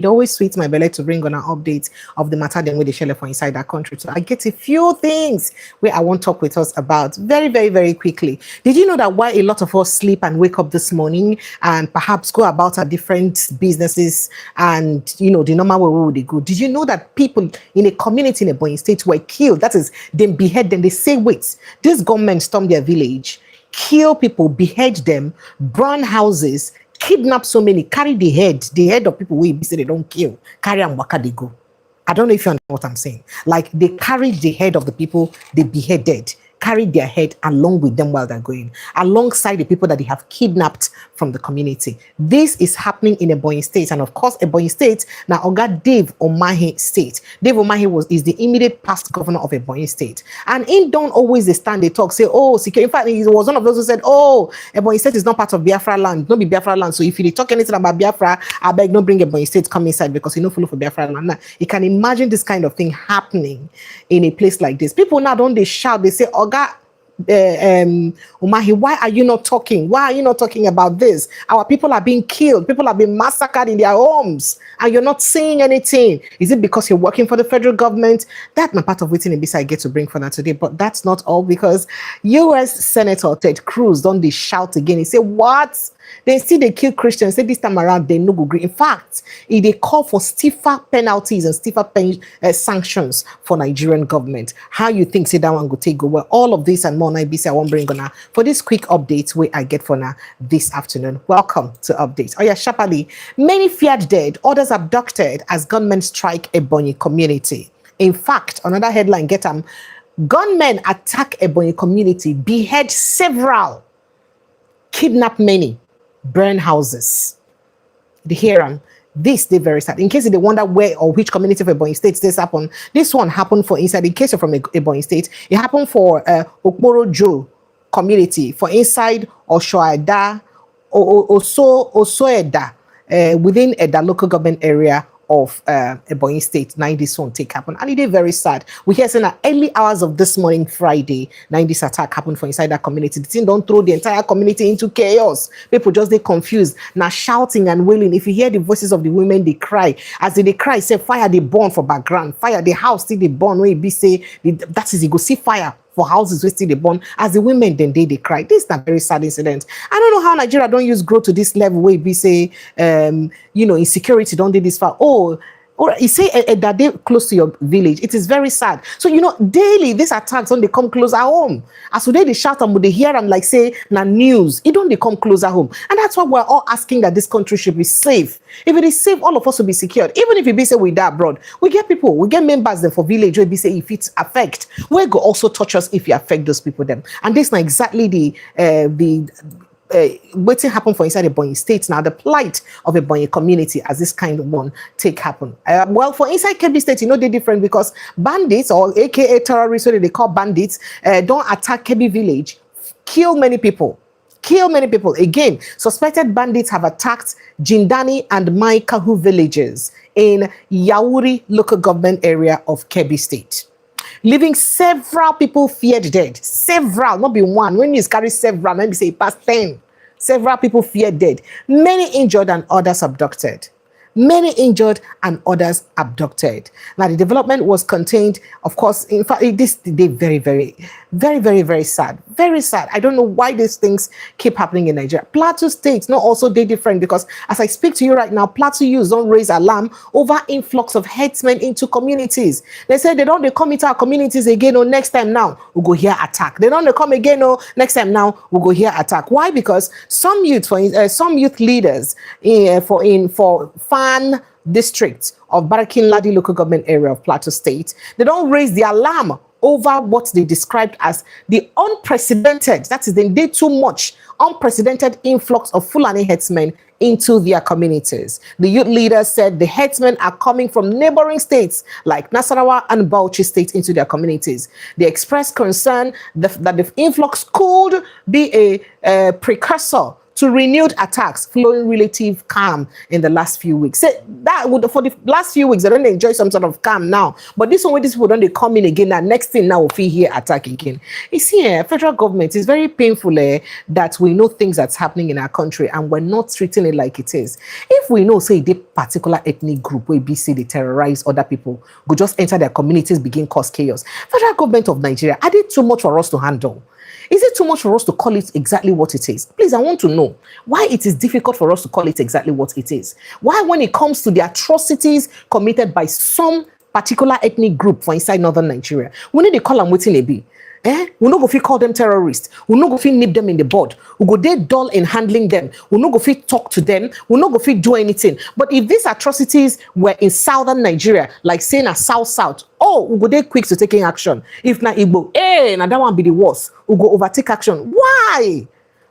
It always sweets my belly to bring on an update of the matter then with the share for inside that country. So I get a few things where I want to talk with us about very, very, very quickly. Did you know that while a lot of us sleep and wake up this morning and perhaps go about our different businesses and, the normal way they go, did you know that people in a community in Ebonyi State were killed? That is, they behead them. They say, wait, this gunmen storm their village, kill people, behead them, burn houses, kidnap so many, carry the head of people we say they don't kill, carry and waka they go. I don't know if you understand what I'm saying. Like they carried the head of the people they beheaded, carried their head along with them while they're going, alongside the people that they have kidnapped from the community. This is happening in Ebonyi State, and of course, Ebonyi State now Oga Dave Umahi State. Dave Umahi is the immediate past governor of Ebonyi State, and in don't always they stand, they talk, say, oh, security. In fact, he was one of those who said, oh, Ebonyi State is not part of Biafra land, don't be Biafra land. So if you talk anything about Biafra, I beg don't bring Ebonyi State come inside because you know follow for Biafra land. Now, you can imagine this kind of thing happening in a place like this. People now don't they shout, they say, oh, Umahi, why are you not talking? Why are you not talking about this? Our people are being killed. People are being massacred in their homes, and you're not saying anything. Is it because you're working for the federal government? That's not part of waiting in I get to bring for that today. But that's not all, because U.S. Senator Ted Cruz don't they shout again. He said, what? They see they kill Christians. Say this time around they no go agree. In fact, they call for stiffer penalties and stiffer sanctions for Nigerian government. How you think say that one go take over? All of this and more. I won't bring on now for this quick update where I get for now this afternoon. Welcome to update. Oh yeah, sharply. Many feared dead, others abducted as gunmen strike Ebonyi community. In fact, another headline get gunmen attack Ebonyi community, behead several, kidnap many, burn houses. The hear this they very sad. In case they wonder where or which community of Ebonyi State this happened, this one happened for inside. In case you're from Ebonyi State, it happened for Okporojo community, for inside Oshoeda, Osoeda, within the local government area of Ebonyi State. Now this one take happen, and it is very sad. We hear saying that early hours of this morning, Friday, now this attack happened for inside that community. The thing don't throw the entire community into chaos. People just they confused, now shouting and wailing. If you hear the voices of the women, they cry. As they cry, say fire they burn for background, fire the house still they burn. When it be say that is you go see fire for houses where still they burn. As the women then they cry. This is a very sad incident. I don't know how Nigeria don't use grow to this level where it be say insecurity don't do this far. Or you say that they close to your village. It is very sad. So daily these attacks when they come closer home. As today they shout and they hear and like say na news. It don't they come closer home. And that's why we're all asking that this country should be safe. If it is safe, all of us will be secured. Even if it be say we die abroad, we get people, we get members then for village where be say if it's affect, we go also touch us if you affect those people them. And this is not exactly the waiting happen for inside Ebonyi State now, the plight of a Ebonyi community as this kind of one take happen. Well, for inside Kebbi State, they're different, because bandits, or aka terrorists, what they call bandits, don't attack Kebbi village, kill many people. Again, suspected bandits have attacked Jindani and Maikahu villages in Yauri local government area of Kebbi State, leaving several people feared dead. Several, not be one. When you carry several, maybe say past 10. Several people feared dead. Many injured and others abducted. Now, the development was contained, of course. In fact, this day very, very, very, very, very sad. Very sad. I don't know why these things keep happening in Nigeria. Plateau State, not also they different, because as I speak to you right now, Plateau youths don't raise alarm over influx of headsmen into communities. They say they come into our communities again, or next time now we'll go here attack. They don't come again, or next time now we'll go here attack. Why? Because some youth leaders for Fan district of Barakin Ladi local government area of Plateau State, they don't raise the alarm over what they described as the unprecedented, that is, they did too much, unprecedented influx of Fulani headsmen into their communities. The youth leaders said the headsmen are coming from neighboring states like Nasarawa and Bauchi state into their communities. They expressed concern that the influx could be a precursor to renewed attacks, flowing relative calm in the last few weeks. Say that would, for the last few weeks, they don't enjoy some sort of calm now. But this one, where these people don't they come in again, and next thing now, we hear attack again. You see, federal government is very painful that we know things that's happening in our country and we're not treating it like it is. If we know, say, the particular ethnic group where BC they terrorize other people, go just enter their communities, begin cause chaos. Federal government of Nigeria, are they too much for us to handle? Is it too much for us to call it exactly what it is? Please, I want to know why it is difficult for us to call it exactly what it is. Why, when it comes to the atrocities committed by some particular ethnic group for inside northern Nigeria, we need to call them waiting a be. We no go fit call them terrorists. We no go fit nip them in the bud. We go dey dull in handling them. We no go fit talk to them. We no go fit do anything. But if these atrocities were in southern Nigeria, like saying a south, oh, we go dey quick to taking action. If na Igbo, now that one be the worst. We go overtake action. Why?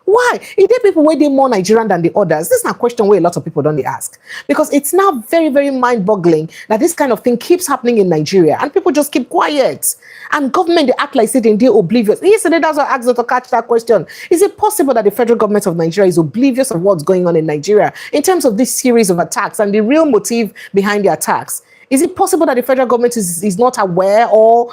Why? Is there people where they more Nigerian than the others? This is a question where a lot of people don't ask. Because it's now very, very mind-boggling that this kind of thing keeps happening in Nigeria and people just keep quiet. And government, they act like they're oblivious. Yesterday, that's what I asked to catch that question. Is it possible that the federal government of Nigeria is oblivious of what's going on in Nigeria in terms of this series of attacks and the real motive behind the attacks? Is it possible that the federal government is not aware or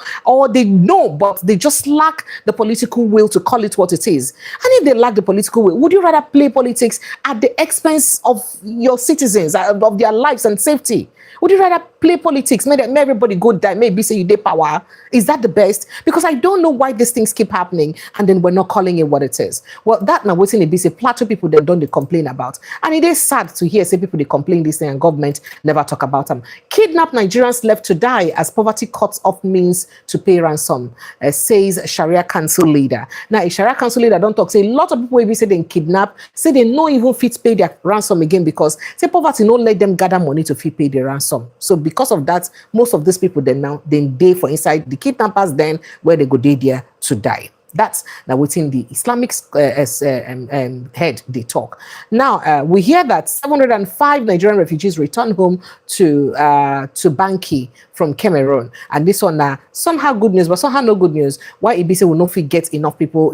they know, but they just lack the political will to call it what it is? And if they lack the political will, would you rather play politics at the expense of your citizens, of their lives and safety? Would you rather play politics, make everybody go die, maybe say you dey power? Is that the best? Because I don't know why these things keep happening and then we're not calling it what it is. Well, that now waiting to be say plateau people they don't they complain about. And it is sad to hear say people they complain this thing and government never talk about them. Kidnap Nigerians left to die as poverty cuts off means to pay ransom, says Sharia Council leader. Now, a Sharia Council leader don't talk, say a lot of people will be say they kidnap, say they no even fit pay their ransom again because say poverty don't let them gather money to fit pay their ransom. So because of that, most of these people then day for inside the kidnappers then where they go there to die. That's now within the Islamic head they talk. Now we hear that 705 Nigerian refugees returned home to Banki from Cameroon, and this one somehow good news, but somehow no good news. Why EBC will not get enough people,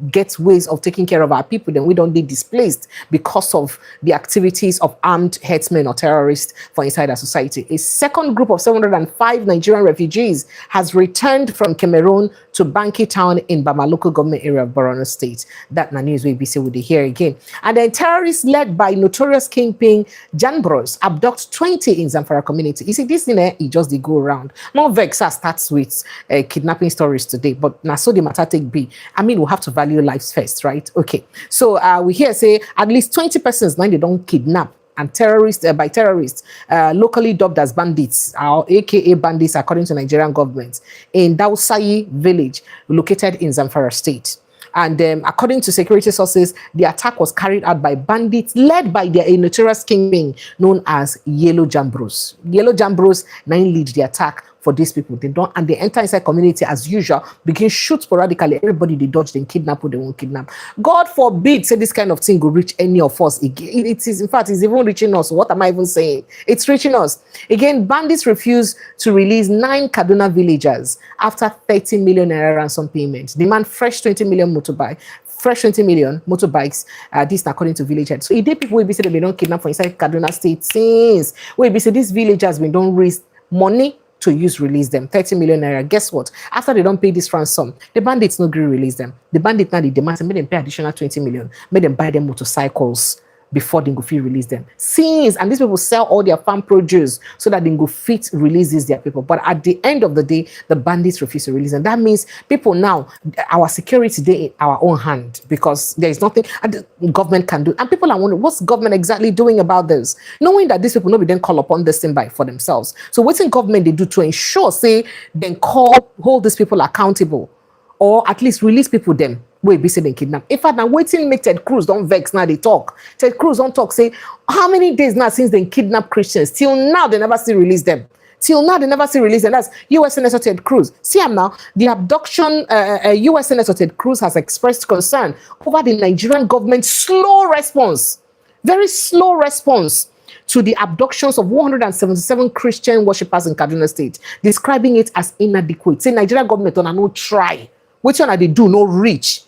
get ways of taking care of our people, then we don't get displaced because of the activities of armed herdsmen or terrorists for inside our society. A second group of 705 Nigerian refugees has returned from Cameroon to Banki town in Bama local government area of Borno State. That news will be said with the here again. And then terrorists led by notorious kingpin Janbros abduct 20 in Zamfara community. You see, this thing it just they go around. Now Vexa starts with kidnapping stories today, but now so the matter take be. I mean, we have to value lives first, right? Okay. So we hear say at least 20 persons now they don't kidnap and terrorists by terrorists locally dubbed as bandits or aka bandits according to Nigerian government in Dausayi village located in Zamfara state. And according to security sources, the attack was carried out by bandits led by their notorious kingpin known as Yellow Jambros. Yellow Jambros now lead the attack for these people. They don't, and they enter inside community as usual, begin shoot sporadically. Everybody they dodge, then kidnap who they won't kidnap. God forbid, say this kind of thing will reach any of us. It is, in fact, it's even reaching us. What am I even saying? It's reaching us. Again, bandits refuse to release 9 Kaduna villagers after 30 million naira ransom payment. Demand fresh 20 million motorbike. Fresh 20 million motorbikes, this is according to villagers. So, if people will be saying they don't kidnap for inside Kaduna State since, we be say these villagers we don't raise money to use release them 30 million naira. Guess what? After they don't pay this ransom, the bandits no agree release them. The bandit now they demand and make them pay additional 20 million, make them buy them motorcycles before they go fit release them. Since and these people sell all their farm produce so that they go fit releases their people. But at the end of the day, the bandits refuse to release them. That means people now, our security they in our own hand because there is nothing the government can do. And people are wondering what's government exactly doing about this, knowing that these people nobody then call upon this thing by for themselves. So what's in government they do to ensure say then hold these people accountable or at least release people them. We be saying kidnap. In fact, now waiting make Ted Cruz don't vex now they talk. Ted Cruz don't talk. Say how many days now since they kidnap Christians? Till now they never still release them. Till now they never still release them. That's U.S. Senator Ted Cruz. See him now. The abduction. U.S. Senator Ted Cruz has expressed concern over the Nigerian government's slow response, very slow response to the abductions of 177 Christian worshippers in Kaduna State, describing it as inadequate. Say Nigerian government on no try. Which one are they do no reach?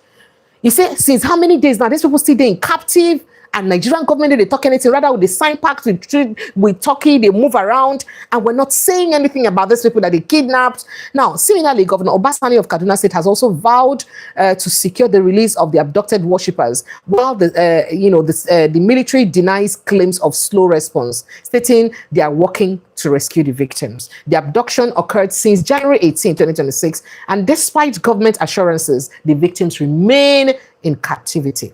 He said, since how many days now? These people still there in captive, and Nigerian government, they talk anything. Rather, they sign pacts with Turkey, they move around, and we're not saying anything about these people that they kidnapped. Now, similarly, Governor Umahi of Kaduna State has also vowed to secure the release of the abducted worshippers, while the military denies claims of slow response, stating they are working to rescue the victims. The abduction occurred since January 18, 2026, and despite government assurances, the victims remain in captivity.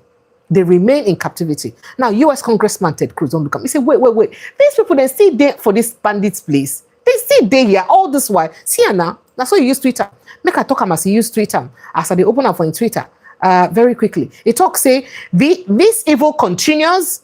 They remain in captivity. Now, U.S. Congressman Ted Cruz don't become. He said, wait. These people, they still there for this bandits place. They still there here all this while. See now, that's why you use Twitter. Make a talk as he use Twitter. As they open up on Twitter, very quickly. It talks say, this evil continues.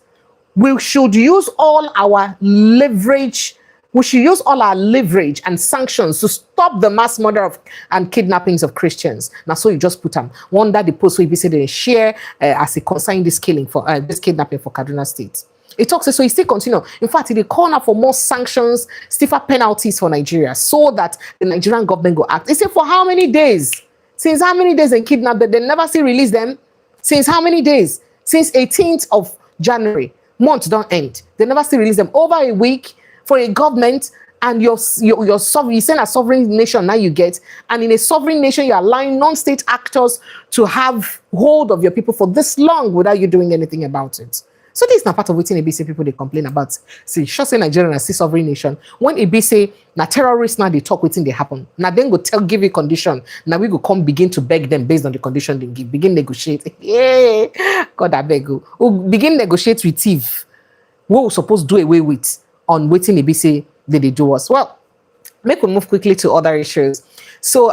We should use all our leverage. We should use all our leverage and sanctions to stop the mass murder and kidnappings of Christians. Now, so you just put them. Wonder the post will be said they share as a concern this killing for this kidnapping for Kaduna State. It talks so he still continue. In fact, they call now for more sanctions, stiffer penalties for Nigeria, so that the Nigerian government go act. They say for how many days? Since how many days they kidnapped them? They never see release them. Since how many days? Since 18th of January. Month don't end. They never see release them. Over a week. For a government, and your sovereign, you send a sovereign nation now you get, and in a sovereign nation you're allowing non-state actors to have hold of your people for this long without you doing anything about it. So this is not part of what ABC people they complain about. See, sure say Nigeria as a sovereign nation. When ABC na terrorists now they talk within they happen. Now then go give you condition. Now we go come begin to beg them based on the condition they give. Begin negotiate. Yeah, God I beg you. We'll begin negotiate with thief. What we're supposed to do away with. On waiting ABC did they do us well. Make we move quickly to other issues. So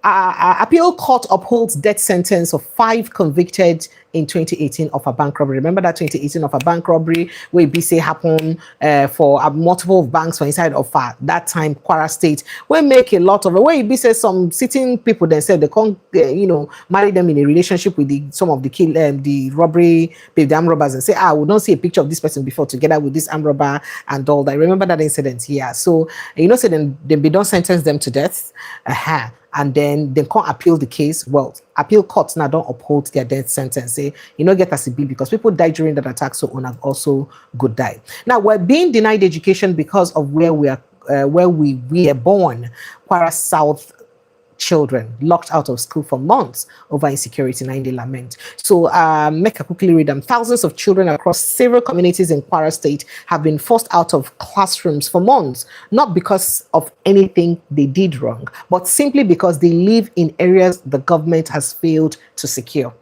appeal court upholds death sentence of 5 convicted in 2018 of a bank robbery. Remember that 2018 of a bank robbery where BC happened for multiple banks for inside of that time Kwara State. We make a lot of it. Where BC some sitting people then said they can't marry them in a relationship with some of the robbery the armed robbers and say we don't see a picture of this person before together with this armed robber and all that. Remember that incident here. So so then they don't sentence them to death. And then they can't appeal the case. Well, appeal courts now don't uphold their death sentence. Say, get as a bill because people died during that attack, so on also good die. Now we're being denied education because of where we are born. Kwara South children locked out of school for months over insecurity, 9-day lament. So make a quickly read them. Thousands of children across several communities in Kwara State have been forced out of classrooms for months, not because of anything they did wrong, but simply because they live in areas the government has failed to secure.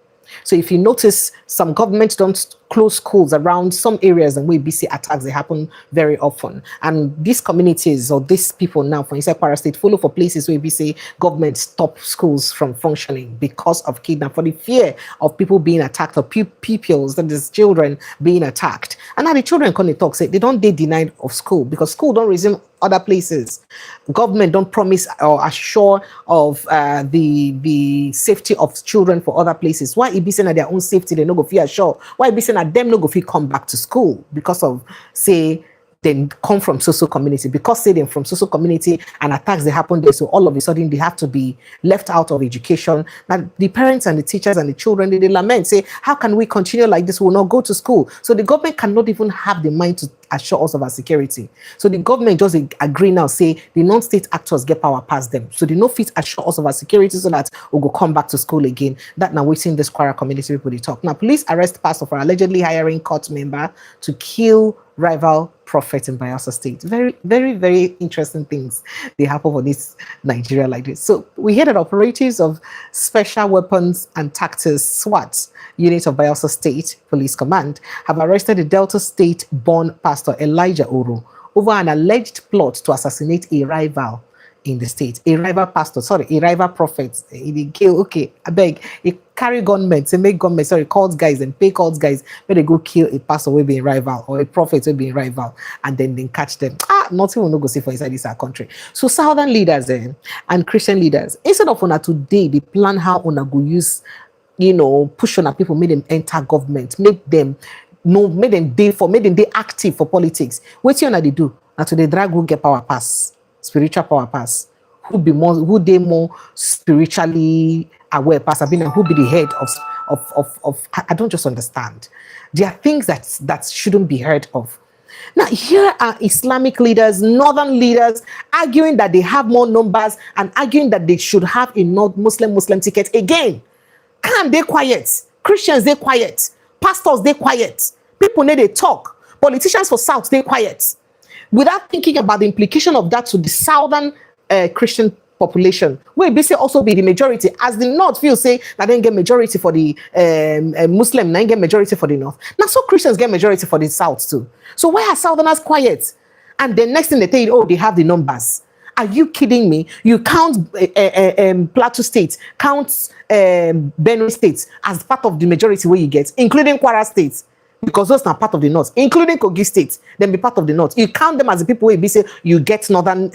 So if you notice, some governments don't close schools around some areas and where BC attacks, they happen very often. And these communities or these people now, for inside Kwara State, follow for places where BC government stop schools from functioning because of kidnap, for the fear of people being attacked or pupils, that is children being attacked. And now the children can talk, say they don't get denied of school because school don't resume other places. Government don't promise or assure of the safety of children for other places. Why it be saying at their own safety they no go feel sure? Why it be saying that them no go feel come back to school because of say they come from social community, because say them from social community and attacks they happen there, so all of a sudden they have to be left out of education. Now the parents and the teachers and the children they lament, say how can we continue like this? We will not go to school. So the government cannot even have the mind to assure us of our security. So the government just agree now, say the non-state actors get power past them. So they no fit assure us of our security so that we'll go come back to school again. That now waiting this Kwara community people they talk. Now police arrest pastor for allegedly hiring court member to kill rival prophet in Bayelsa State. Very, very, very interesting things they happen for this Nigeria like this. So we hear that operatives of Special Weapons and Tactics SWAT unit of Bayelsa State Police Command have arrested the Delta State-born pastor Elijah Oro over an alleged plot to assassinate a rival in the state. A rival pastor, a rival prophet. He kill, okay, I beg, he carry gunmen, say make gunmen, calls guys and pay calls guys, where they go kill a pastor will be a rival or a prophet will be a rival, and then they catch them. Nothing will not go see for inside this our country. So southern leaders and Christian leaders, instead of on today, they plan how on go use, push on people, make them enter government, make them they active for politics. What you they do? Now to they drag who get power pass. Spiritual power pass. who they more spiritually aware, Pastor Bina, who be the head of I don't just understand. There are things that shouldn't be heard of. Now, here are Islamic leaders, northern leaders, arguing that they have more numbers and arguing that they should have a Muslim ticket. Again, can they quiet? Christians, they quiet. Pastors, they quiet. People need a talk. Politicians for South, they quiet. Without thinking about the implication of that to the southern Christian population, will basically also be the majority, as the North feel say that they get majority for the Muslim, they get majority for the North. Now, so Christians get majority for the South too. So why are Southerners quiet? And the next thing they tell you, oh, they have the numbers. Are you kidding me? You count Plateau State, count Benue State as part of the majority where you get, including Kwara State, because those are part of the North, including Kogi State, then be part of the North. You count them as the people where you say you get northern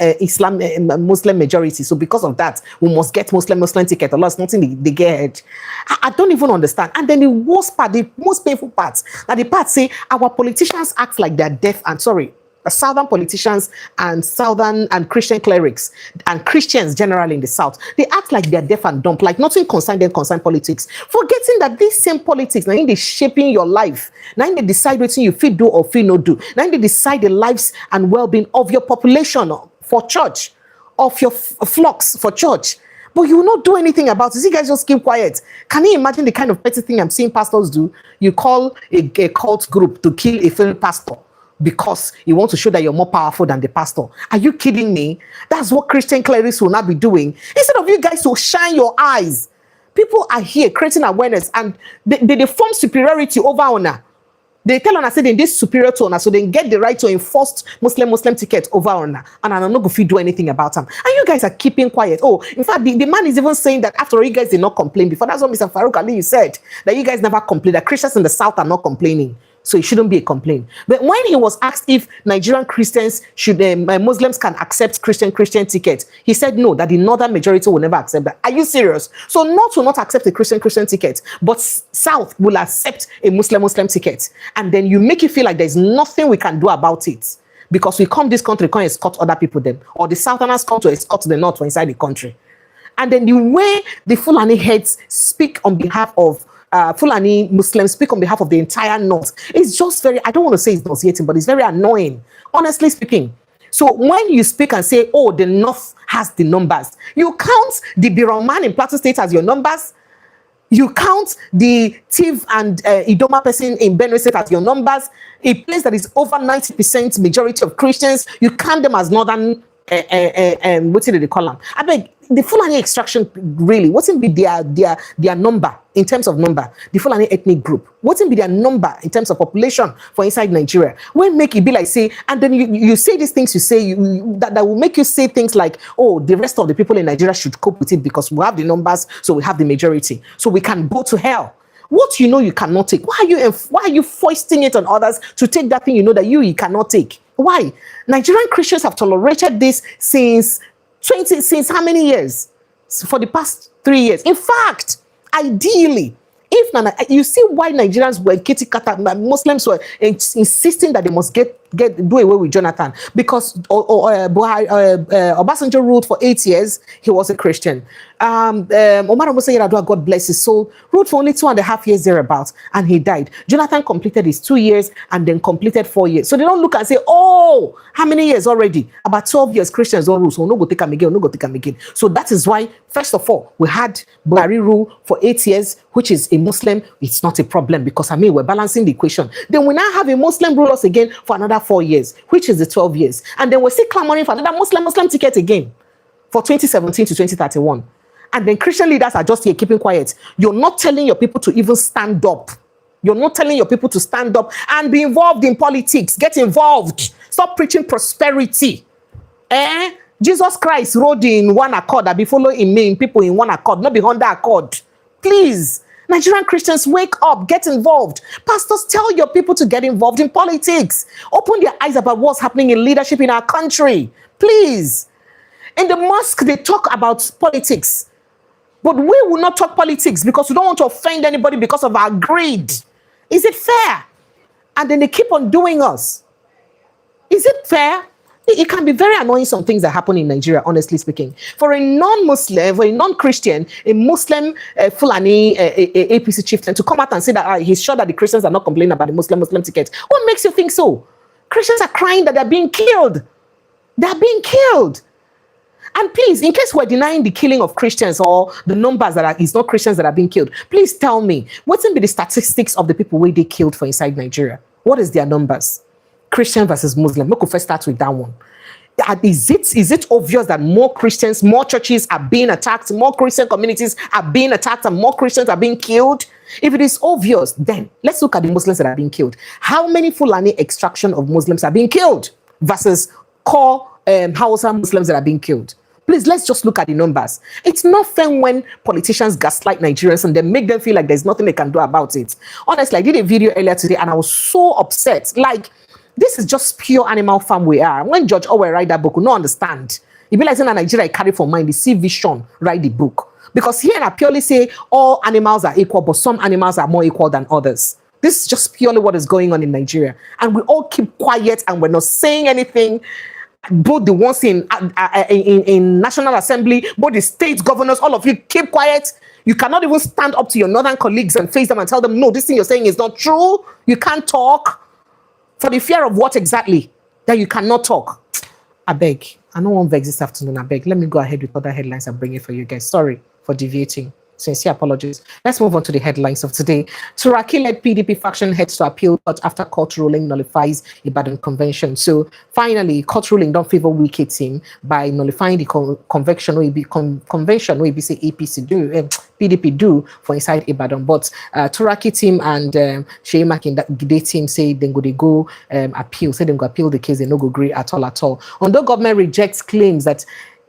Muslim majority. So because of that, we must get Muslim ticket, or else nothing they get ahead. I don't even understand. And then the worst part, the most painful part, that the part say our politicians act like they're deaf and sorry. Southern politicians and Southern and Christian clerics and Christians generally in the South, they act like they're deaf and dumb, like nothing concern them concern politics, forgetting that this same politics, now they shaping your life, now they decide what you feel do or feel no do, now they decide the lives and well-being of your population for church, of your flocks for church. But you will not do anything about it. You guys just keep quiet. Can you imagine the kind of petty thing I'm seeing pastors do? You call a cult group to kill a failed pastor because you want to show that you're more powerful than the pastor. Are you kidding me? That's what Christian clerics will not be doing. Instead of you guys to shine your eyes, people are here creating awareness and they form superiority over honor. They tell honor, say they this superior to honor, so they get the right to enforce Muslim ticket over honor. And I'm not going to do anything about them. And you guys are keeping quiet. Oh, in fact, the man is even saying that after all, you guys did not complain before. That's what Mr. Farouk Ali said, that you guys never complain, that Christians in the South are not complaining. So it shouldn't be a complaint. But when he was asked if Nigerian Christians should, Muslims can accept Christian ticket, he said no, that the northern majority will never accept that. Are you serious? So North will not accept a Christian ticket, but South will accept a Muslim ticket. And then you make it feel like there's nothing we can do about it. Because we come this country, come escort other people then. Or the Southerners come to escort the North inside the country. And then the way the Fulani heads speak on behalf of Fulani Muslims, speak on behalf of the entire North. It's just very, I don't want to say it's nauseating, but it's very annoying, honestly speaking. So when you speak and say, oh, the North has the numbers, you count the Biroman in Plateau State as your numbers, you count the Tiv and Idoma person in Benue State as your numbers, a place that is over 90% majority of Christians, you count them as northern, what did they call them? I beg, the Fulani extraction, really, what's in be their number in terms of number? The Fulani ethnic group, what's in be their number in terms of population for inside Nigeria? When make it be like say, and then you say these things, you say that will make you say things like, oh, the rest of the people in Nigeria should cope with it because we have the numbers, so we have the majority, so we can go to hell. What you know you cannot take, why are you foisting it on others to take that thing you know that you cannot take? Why? Nigerian Christians have tolerated this since how many years? For the past 3 years. In fact, ideally, if you see why Nigerians were Muslims were insisting that they must do away with Jonathan, because Obasanjo ruled for 8 years. He was a Christian. Omar Musa Yar'Adua, God bless his soul, ruled for only 2.5 years thereabouts, and he died. Jonathan completed his 2 years and then completed 4 years. So they don't look and say, oh, how many years already? About 12 years Christians don't rule, so no go take him again, no go take him again. So that is why, first of all, we had Buhari rule for 8 years, which is a Muslim. It's not a problem because we're balancing the equation. Then we now have a Muslim rule us again for another 4 years, which is the 12 years. And then we're still clamoring for another Muslim ticket again for 2017 to 2031. And then Christian leaders are just here keeping quiet. You're not telling your people to even stand up. You're not telling your people to stand up and be involved in politics. Get involved. Stop preaching prosperity. Jesus Christ rode in one accord. That be following me, people in one accord, not be under accord. Please. Nigerian Christians, wake up, get involved. Pastors, tell your people to get involved in politics. Open their eyes about what's happening in leadership in our country. Please. In the mosque, they talk about politics. But we will not talk politics because we don't want to offend anybody because of our greed. Is it fair? And then they keep on doing us. Is it fair? It can be very annoying, some things that happen in Nigeria, honestly speaking. For a non-Muslim, for a non-Christian, a Muslim Fulani APC chieftain to come out and say that he's sure that the Christians are not complaining about the Muslim ticket. What makes you think so? Christians are crying that they're being killed. They're being killed. And please, in case we're denying the killing of Christians or the numbers that it's not Christians that are being killed, please tell me, what's in the statistics of the people where they killed for inside Nigeria? What is their numbers? Christian versus Muslim. We could first start with that one. Is it obvious that more Christians, more churches are being attacked, more Christian communities are being attacked, and more Christians are being killed? If it is obvious, then let's look at the Muslims that are being killed. How many Fulani extraction of Muslims are being killed versus core Hausa Muslims that are being killed? Please, let's just look at the numbers. It's not fair when politicians gaslight Nigerians and then make them feel like there's nothing they can do about it. Honestly, I did a video earlier today and I was so upset. Like, this is just pure animal farm we are. When George Orwell write that book, we don't understand. It be like saying Nigeria carry for mind, the see vision, write the book. Because here I purely say all animals are equal, but some animals are more equal than others. This is just purely what is going on in Nigeria. And we all keep quiet and we're not saying anything. Both the ones in National Assembly, both the state governors, all of you keep quiet. You cannot even stand up to your northern colleagues and face them and tell them, no, this thing you're saying is not true. You can't talk. For the fear of what exactly? That you cannot talk. I beg. I don't want vex this afternoon. I beg. Let me go ahead with other headlines and bring it for you guys. Sorry for deviating. Sincere apologies. Let's move on to the headlines of today. Turaki-led PDP faction heads to appeal court after court ruling nullifies Ibadan convention. So finally, court ruling don't favor Wike team by nullifying the convention where be say APC do, PDP do for inside Ibadan. But Turaki team and Sheyi Makinde team say they go appeal. Say they go appeal the case. They no go agree at all. Although government rejects claims that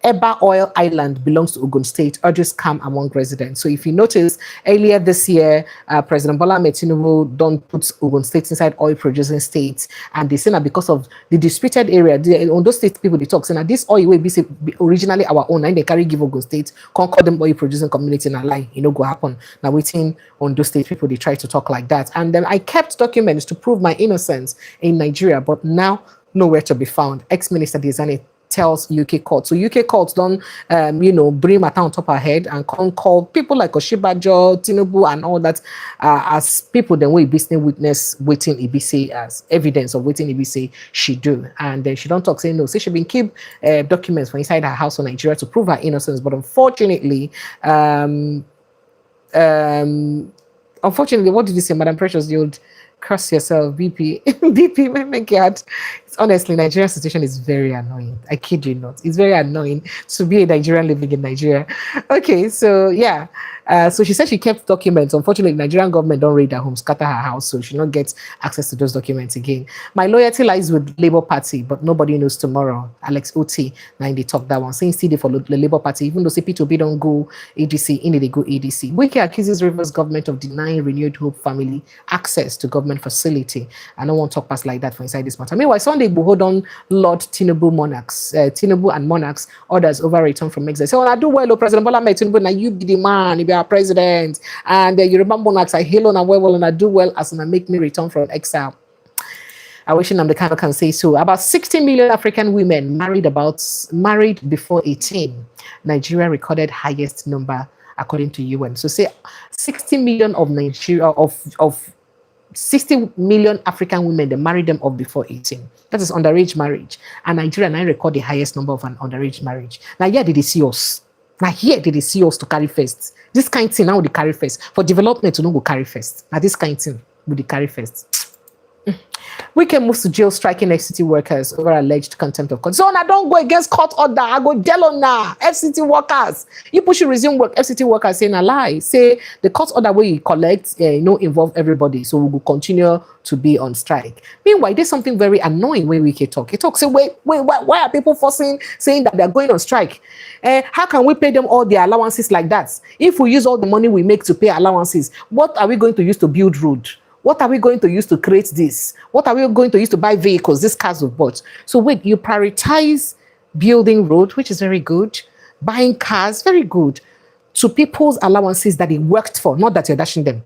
Eba Oil Island belongs to Ogun State, urges calm among residents. So if you notice, earlier this year, President Bola Ahmed Tinubu don't put Ogun State inside oil producing states. And they say that because of the disputed area, on those state people, they talk, saying that this oil will be originally our own, and they carry give Ogun State, conquer them oil producing community in a lie. Go happen. Now waiting on those state people, they try to talk like that. And then I kept documents to prove my innocence in Nigeria, but now nowhere to be found. Ex-Minister Diezani tells UK courts. So UK courts don't, bring matter on top of her head and call people like Oshibajo, Tinubu, and all that as people then we business witness waiting EBC as evidence of waiting EBC she do. And then she don't talk saying no. Say she been keep documents from inside her house in Nigeria to prove her innocence. But unfortunately, what did you say, Madam Precious? You'd curse yourself, BP. BP, my God. Honestly, Nigerian situation is very annoying. I kid you not. It's very annoying to be a Nigerian living in Nigeria. Okay, so yeah. So she said she kept documents. Unfortunately, the Nigerian government don't raid her home, scatter her house, so she not get access to those documents again. My loyalty lies with Labour Party, but nobody knows tomorrow. Alex Oti, now they talk that one. Saying still they follow the Labour Party, even though Peter Obi don't go ADC, in they go ADC. Wike accuses Rivers government of denying Renewed Hope family access to government facility. I don't want to talk past like that for inside this matter. Meanwhile, Sunday hold on Lord Tinubu monarchs, Tinubu and monarchs, others over return from exile. So I do well, President Bola Ahmed Tinubu, now you be the man, you be our president, and Yoruba monarchs, I hail on and well, and I do well as I make me return from exile. I wish I'm the kind of can say so. About 60 million African women married before 18. Nigeria recorded highest number according to UN. So say 60 million of Nigeria of 60 million African women, they married them off before 18. That is underage marriage. And Nigeria now record the highest number of an underage marriage. Now here did they see us? Now here did they see us to carry first? This kind of thing now they carry first. For development to not go carry first. Now this kind of thing will they carry first. Wike moves to jail striking FCT workers over alleged contempt of court. So now don't go against court order. I go jail on now. FCT workers. You push resume work. FCT workers saying a lie. Say the court order where you collect, involve everybody. So we will continue to be on strike. Meanwhile, there's something very annoying when Wike talk. He talks, say, wait, why are people saying that they're going on strike? How can we pay them all their allowances like that? If we use all the money we make to pay allowances, what are we going to use to build road? What are we going to use to create this? What are we going to use to buy vehicles, these cars we've bought? So wait, you prioritize building road, which is very good, buying cars, very good, to people's allowances that they worked for, not that you're dashing them,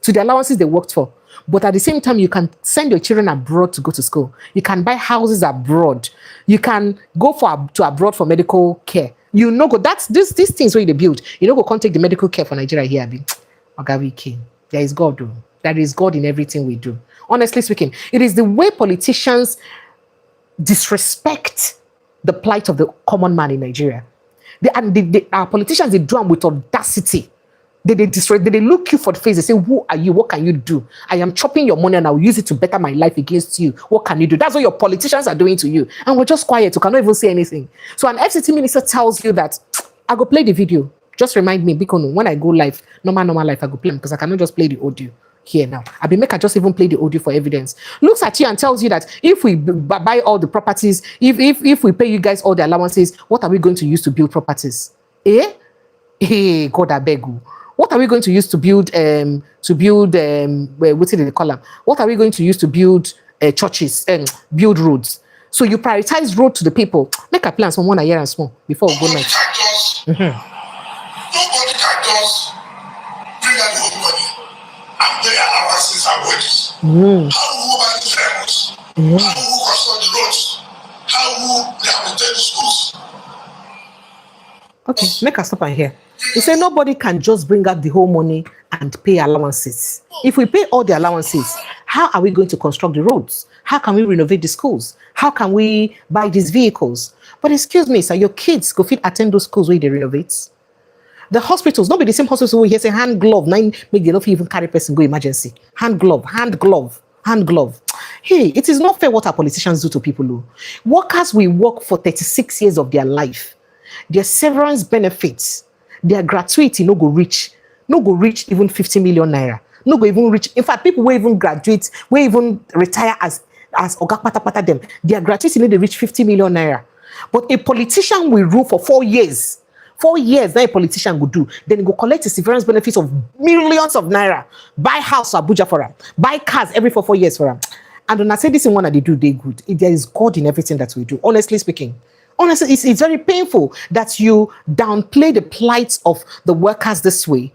to the allowances they worked for. But at the same time, you can send your children abroad to go to school. You can buy houses abroad. You can go to abroad for medical care. You know, that's these things where they build. You know, go can't take the medical care for Nigeria here. There is God, though. There is God in everything we do. Honestly speaking, it is the way politicians disrespect the plight of the common man in Nigeria. Our politicians, they do them with audacity. They look you for the face. They say, who are you? What can you do? I am chopping your money and I will use it to better my life against you. What can you do? That's what your politicians are doing to you. And we're just quiet. We cannot even say anything. So an FCT minister tells you that, I go play the video. Just remind me, because when I go live, normal life, I go play because I cannot just play the audio here now. I be make I just even play the audio for evidence. Looks at you and tells you that if we buy all the properties, if we pay you guys all the allowances, what are we going to use to build properties? Hey, God, I beg you. What are we going to use to build what did they call them? What are we going to use to build churches and build roads? So you prioritize road to the people. Make a plan someone a year and small before we go next. Nobody can just bring out the whole money and pay allowances and wages. How will we buy the vehicles? How will we construct the roads? How will we rehabilitate the schools? Okay, make us stop and hear. He said nobody can just bring out the whole money and pay allowances. If we pay all the allowances, how are we going to construct the roads? How can we renovate the schools? How can we buy these vehicles? But excuse me, sir, your kids go fit attend those schools where they renovate. The hospitals, not be the same hospital where you say hand glove, make they not even carry person go emergency. Hand glove. Hey, it is not fair what our politicians do to people who workers will work for 36 years of their life. Their severance benefits, their gratuity no go reach even 50 million naira. No go even reach. In fact, people will even graduate, will even retire as Oga Pata them. Their gratuity no they reach 50 million naira. But a politician will rule for 4 years. 4 years, that a politician will do. Then he go collect the severance benefits of millions of naira. Buy house for Abuja for him. Buy cars every 4 years for him. And when I say this in one that they do, they good. There is God in everything that we do. Honestly speaking. Honestly, it's very painful that you downplay the plight of the workers this way.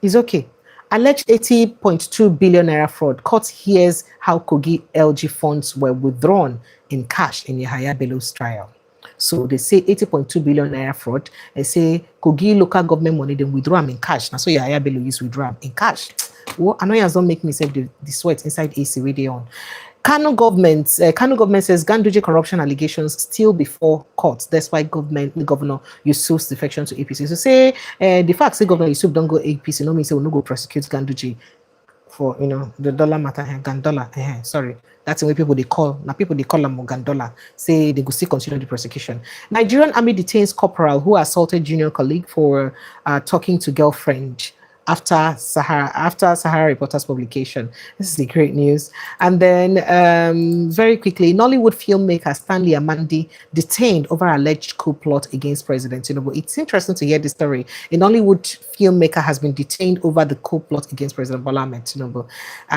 It's okay. Alleged 80.2 billion naira fraud. Court hears how Kogi LG funds were withdrawn in cash in Yahaya Bello's trial. So they say 80.2 billion naira fraud. They say Kogi local government money, then withdraw them in cash. Now so Yahaya Bello use withdraw them in cash. Well, annoyance don't make me say the sweat inside AC radio on. Kano government says Ganduje corruption allegations still before court. That's why Governor Yusuf's defection to APC. So say the fact say Governor Yusuf don't go APC, no mean say we no go prosecute Ganduje for the dollar matter Gandola. Sorry, that's the way people they call now. People they call them Gandola. Say they go still continue the prosecution. Nigerian army detains corporal who assaulted junior colleague for talking to girlfriend. After Sahara Reporters publication. This is the great news. And then very quickly, Nollywood filmmaker Stanley Amandi detained over alleged coup plot against President Tinubu. It's interesting to hear this story. A Nollywood filmmaker has been detained over the coup plot against President Bola Ahmed Tinubu.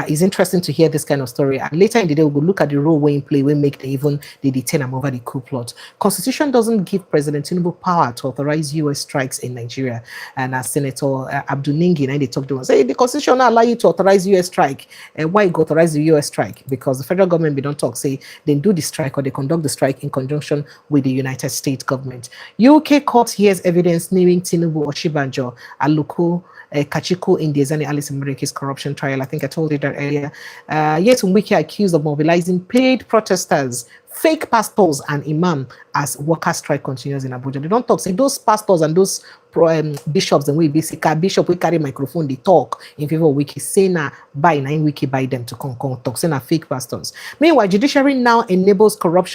It's interesting to hear this kind of story. And later in the day, we'll look at the role we play when they detain him over the coup plot. Constitution doesn't give President Tinubu power to authorize U.S. strikes in Nigeria. And as Senator Abdul Ningi, and they talk to us, say the Constitution not allow you to authorize U.S. strike. And why you go authorize the U.S. strike? Because the federal government we don't talk, say they do the strike or they conduct the strike in conjunction with the United States government. UK court hears evidence naming Tinubu Oshibanjo, Aluko, Kachiko in the Ezani Alice Muriki's corruption trial. I think I told you that earlier. Yet Wiki accused of mobilizing paid protesters, fake pastors and imam as worker strike continues in Abuja. They don't talk. Say those pastors and those bishops and we basically bishop we carry microphone, they talk in favor of Wiki. Say na buy 9 Wiki buy them to come talk. Say na fake pastors. Meanwhile, judiciary now enables corrupt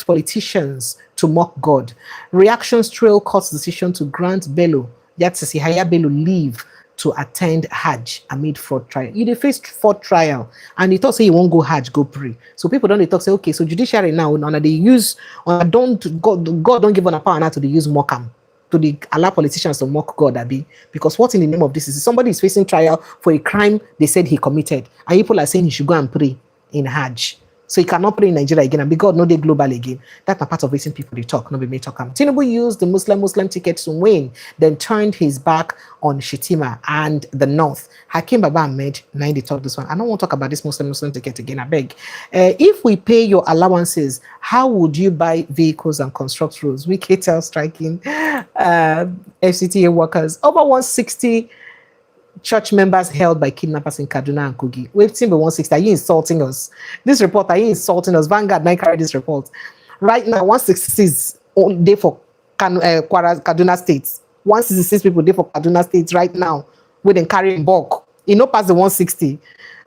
politicians to mock God. Reactions trail court's decision to grant Bello, that's to Yahaya Bello, leave to attend Hajj amid fraud trial. You faced fraud trial and he thought say you won't go Hajj, go pray. So people don't talk say okay, so judiciary now they use God don't give on a power now to the use mock him, to allow politicians to mock God, Abi. Because what in the name of this is somebody is facing trial for a crime they said he committed, and people are saying he should go and pray in Hajj. So he cannot play in Nigeria again, and because no they global again. That's a part of waiting people they talk, no be me talk. Tinubu used the Muslim ticket to win, then turned his back on Shetima and the North. Hakim Baba Ahmed, 90 talk this one. I don't want to talk about this Muslim ticket again, I beg. If we pay your allowances, how would you buy vehicles and construct roads? We cater striking FCTA workers. Over 160 church members held by kidnappers in Kaduna and Kogi. We've seen the 160. Are you insulting us? This report, are you insulting us? Vanguard, I carry this report. Right now, 166 day for Kaduna State. 166 people there for Kaduna State right now. We then carry in bulk. You know, past the 160.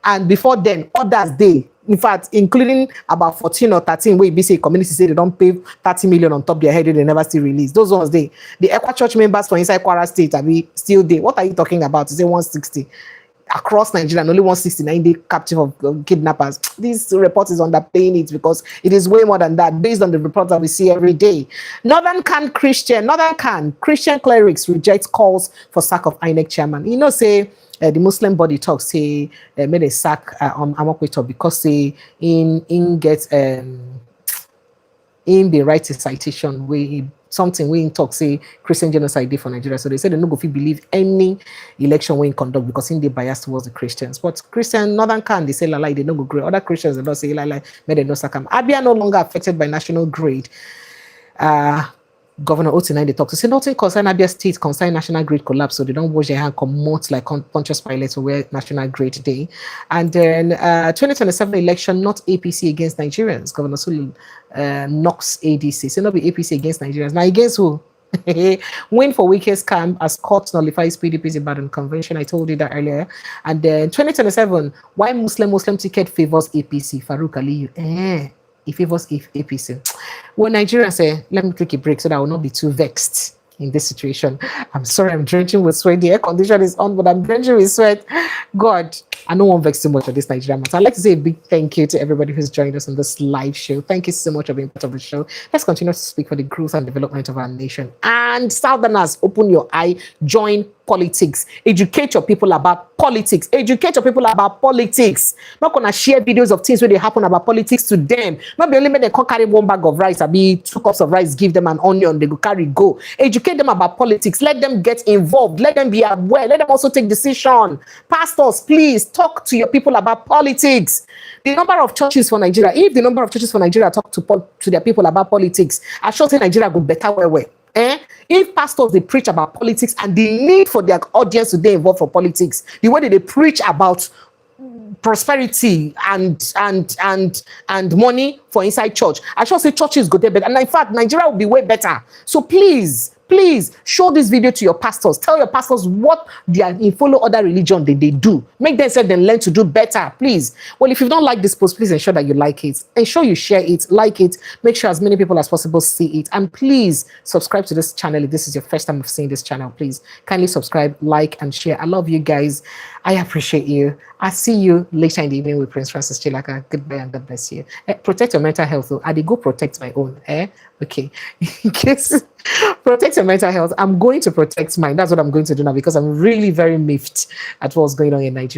And before then, others day. In fact, including about 14 or 13 where BC community say they don't pay 30 million on top their head, they never still release. Those ones they. The Equa Church members for inside Kwara State are still there. What are you talking about? You say 160 across Nigeria, and only 169 day captive of kidnappers. This report is underplaying it because it is way more than that, based on the reports that we see every day. Northern Can Christian clerics reject calls for sack of INEC chairman. You know, say the Muslim body talk say made a sack Amakwito because say in get in the right citation where something we in talk say Christian genocide for Nigeria. So they said they no go fit believe any election we in conduct because in they bias towards the Christians. But Christian Northern Can they say they no go great. Other Christians they don't say may they no sakam. Abia no longer affected by national grade. Governor Umahi they talk to say nothing concern Abia State concern national grid collapse, so they don't wash their hand promote like Pontius Pilate to wear national grid day. And then 2027 election, not APC against Nigerians. Governor Sulu knocks ADC. So not be APC against Nigerians. Now against who? Win for weakest camp as court nullifies PDP's Ibadan convention. I told you that earlier. And then 2027, why Muslim ticket favors APC? Farouk Aliyu. It favors APC. Well, Nigerians say, let me take a break so that I will not be too vexed in this situation. I'm sorry, I'm drenching with sweat. The air condition is on, but I'm drenching with sweat. God, I don't want to vex too much of this Nigerian matter. I'd like to say a big thank you to everybody who's joined us on this live show. Thank you so much for being part of the show. Let's continue to speak for the growth and development of our nation. And Southerners, open your eye, join politics. Educate your people about politics. Educate your people about politics. Not gonna share videos of things where they happen about politics to them. Not be only make them come carry one bag of rice, or be 2 cups of rice, give them an onion, they go carry go. Educate them about politics. Let them get involved. Let them be aware. Let them also take decision. Pastors, please talk to your people about politics. The number of churches for Nigeria, if the number of churches for Nigeria talk to their people about politics, I sure say Nigeria go better well. If pastors they preach about politics and the need for their audience to be involved for politics, the way that they preach about prosperity and money for inside church, I should say churches go there better. And in fact, Nigeria will be way better. So please show this video to your pastors. Tell your pastors what they are in follow other religion they do. Make them say they learn to do better, please. Well, if you don't like this post, please ensure that you like it. Ensure you share it, like it. Make sure as many people as possible see it. And please subscribe to this channel if this is your first time of seeing this channel. Please kindly subscribe, like, and share. I love you guys. I appreciate you. I'll see you later in the evening with Prince Francis Chilaka. Goodbye and God bless you. Protect your mental health though. I did go protect my own. Okay. In case protect your mental health. I'm going to protect mine. That's what I'm going to do now because I'm really very miffed at what's going on in Nigeria.